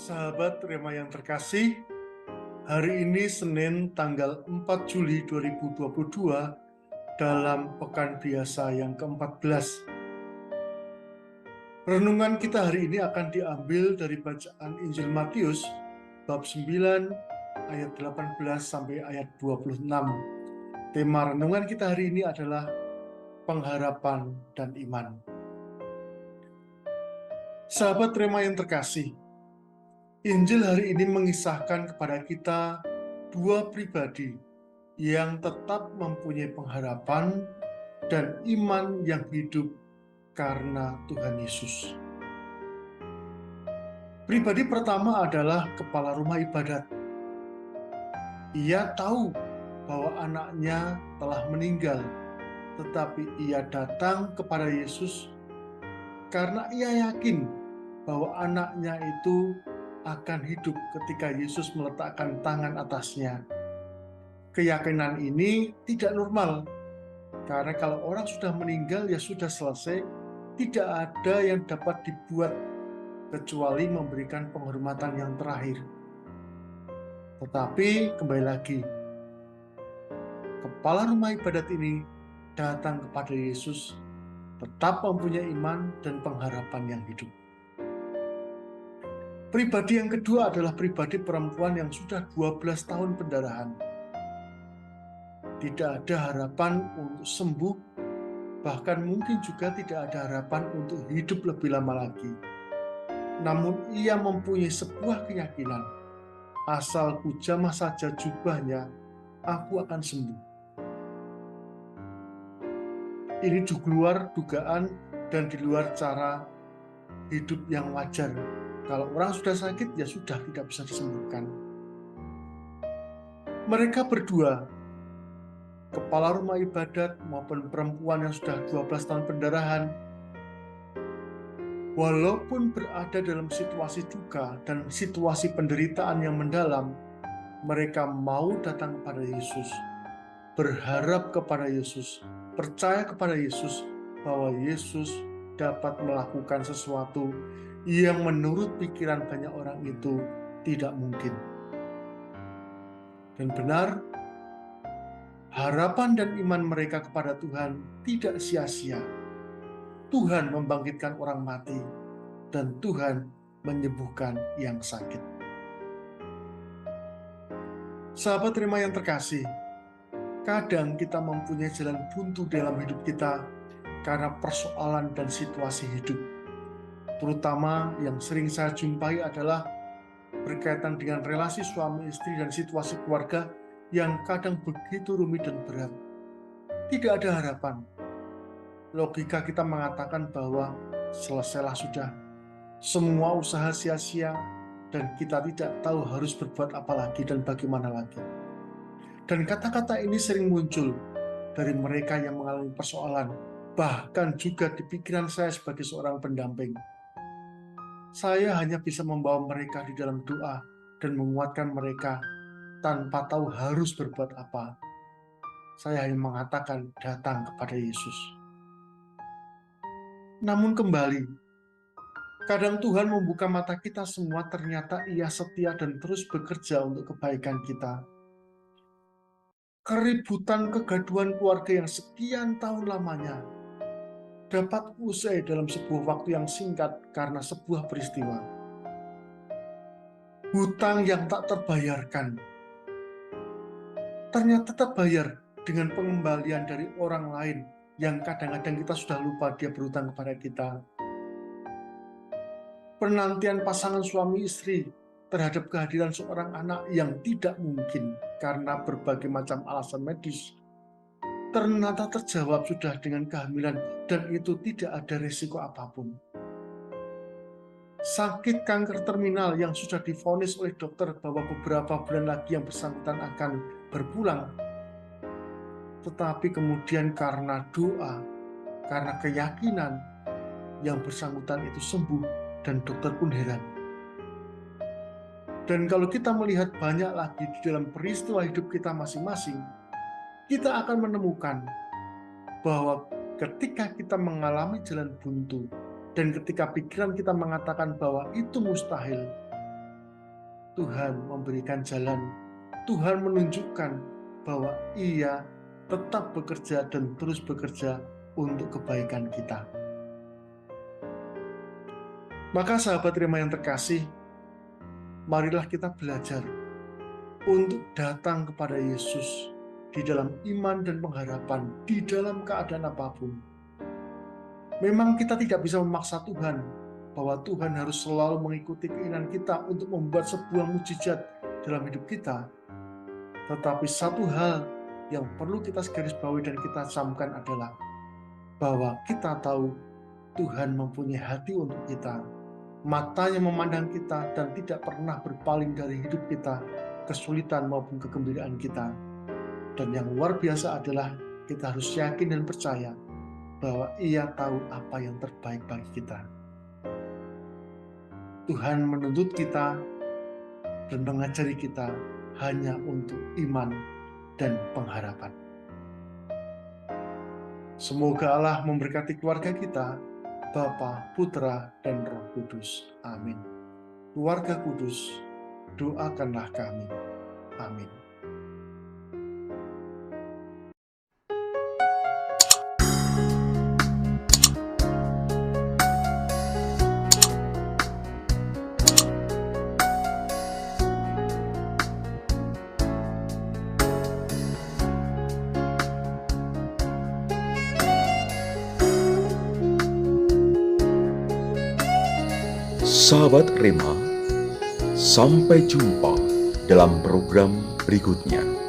Sahabat Rema yang terkasih, hari ini Senin tanggal 4 Juli 2022 dalam Pekan Biasa yang ke-14. Renungan kita hari ini akan diambil dari bacaan Injil Matius bab 9 ayat 18 sampai ayat 26. Tema renungan kita hari ini adalah pengharapan dan iman. Sahabat Rema yang terkasih, Injil hari ini mengisahkan kepada kita dua pribadi yang tetap mempunyai pengharapan dan iman yang hidup karena Tuhan Yesus. Pribadi pertama adalah kepala rumah ibadat. Ia tahu bahwa anaknya telah meninggal, tetapi ia datang kepada Yesus karena ia yakin bahwa anaknya itu akan hidup ketika Yesus meletakkan tangan atasnya. Keyakinan ini tidak normal, karena kalau orang sudah meninggal ya sudah selesai, tidak ada yang dapat dibuat kecuali memberikan penghormatan yang terakhir. Tetapi kembali lagi, kepala rumah ibadat ini datang kepada Yesus, tetap mempunyai iman dan pengharapan yang hidup. Pribadi yang kedua adalah pribadi perempuan yang sudah 12 tahun pendarahan. Tidak ada harapan untuk sembuh, bahkan mungkin juga tidak ada harapan untuk hidup lebih lama lagi. Namun ia mempunyai sebuah keyakinan, asal ku jamah saja jubahnya, aku akan sembuh. Ini di luar dugaan dan di luar cara hidup yang wajar. Kalau orang sudah sakit, ya sudah tidak bisa disembuhkan. Mereka berdua, kepala rumah ibadat maupun perempuan yang sudah 12 tahun pendarahan, walaupun berada dalam situasi duka dan situasi penderitaan yang mendalam, mereka mau datang kepada Yesus, berharap kepada Yesus, percaya kepada Yesus bahwa Yesus dapat melakukan sesuatu yang menurut pikiran banyak orang itu tidak mungkin. Dan benar, harapan dan iman mereka kepada Tuhan tidak sia-sia. Tuhan membangkitkan orang mati, dan Tuhan menyembuhkan yang sakit. Sahabat Rema yang terkasih, kadang kita mempunyai jalan buntu dalam hidup kita karena persoalan dan situasi hidup. Terutama yang sering saya jumpai adalah berkaitan dengan relasi suami istri dan situasi keluarga yang kadang begitu rumit dan berat. Tidak ada harapan. Logika kita mengatakan bahwa selesailah sudah. Semua usaha sia-sia dan kita tidak tahu harus berbuat apa lagi dan bagaimana lagi. Dan kata-kata ini sering muncul dari mereka yang mengalami persoalan, bahkan juga di pikiran saya sebagai seorang pendamping. Saya hanya bisa membawa mereka di dalam doa dan menguatkan mereka tanpa tahu harus berbuat apa. Saya hanya mengatakan datang kepada Yesus. Namun kembali, kadang Tuhan membuka mata kita semua, ternyata Ia setia dan terus bekerja untuk kebaikan kita. Keributan kegaduhan keluarga yang sekian tahun lamanya dapat usai dalam sebuah waktu yang singkat karena sebuah peristiwa. Hutang yang tak terbayarkan ternyata terbayar dengan pengembalian dari orang lain yang kadang-kadang kita sudah lupa dia berhutang kepada kita. Penantian pasangan suami istri terhadap kehadiran seorang anak yang tidak mungkin karena berbagai macam alasan medis ternyata terjawab sudah dengan kehamilan, dan itu tidak ada risiko apapun. Sakit kanker terminal yang sudah divonis oleh dokter bahwa beberapa bulan lagi yang bersangkutan akan berpulang, tetapi kemudian karena doa, karena keyakinan, yang bersangkutan itu sembuh dan dokter pun heran. Dan kalau kita melihat banyak lagi di dalam peristiwa hidup kita masing-masing, kita akan menemukan bahwa ketika kita mengalami jalan buntu dan ketika pikiran kita mengatakan bahwa itu mustahil, Tuhan memberikan jalan, Tuhan menunjukkan bahwa Ia tetap bekerja dan terus bekerja untuk kebaikan kita. Maka sahabat Rema yang terkasih, marilah kita belajar untuk datang kepada Yesus di dalam iman dan pengharapan, di dalam keadaan apapun. Memang kita tidak bisa memaksa Tuhan, bahwa Tuhan harus selalu mengikuti keinginan kita untuk membuat sebuah mukjizat dalam hidup kita. Tetapi satu hal yang perlu kita garisbawahi dan kita camkan adalah bahwa kita tahu Tuhan mempunyai hati untuk kita, matanya memandang kita dan tidak pernah berpaling dari hidup kita, kesulitan maupun kegembiraan kita. Dan yang luar biasa adalah kita harus yakin dan percaya bahwa Ia tahu apa yang terbaik bagi kita. Tuhan menuntut kita dan mengajari kita hanya untuk iman dan pengharapan. Semoga Allah memberkati keluarga kita, Bapa, Putra, dan Roh Kudus. Amin. Keluarga kudus, doakanlah kami. Amin. Sahabat Rema, sampai jumpa dalam program berikutnya.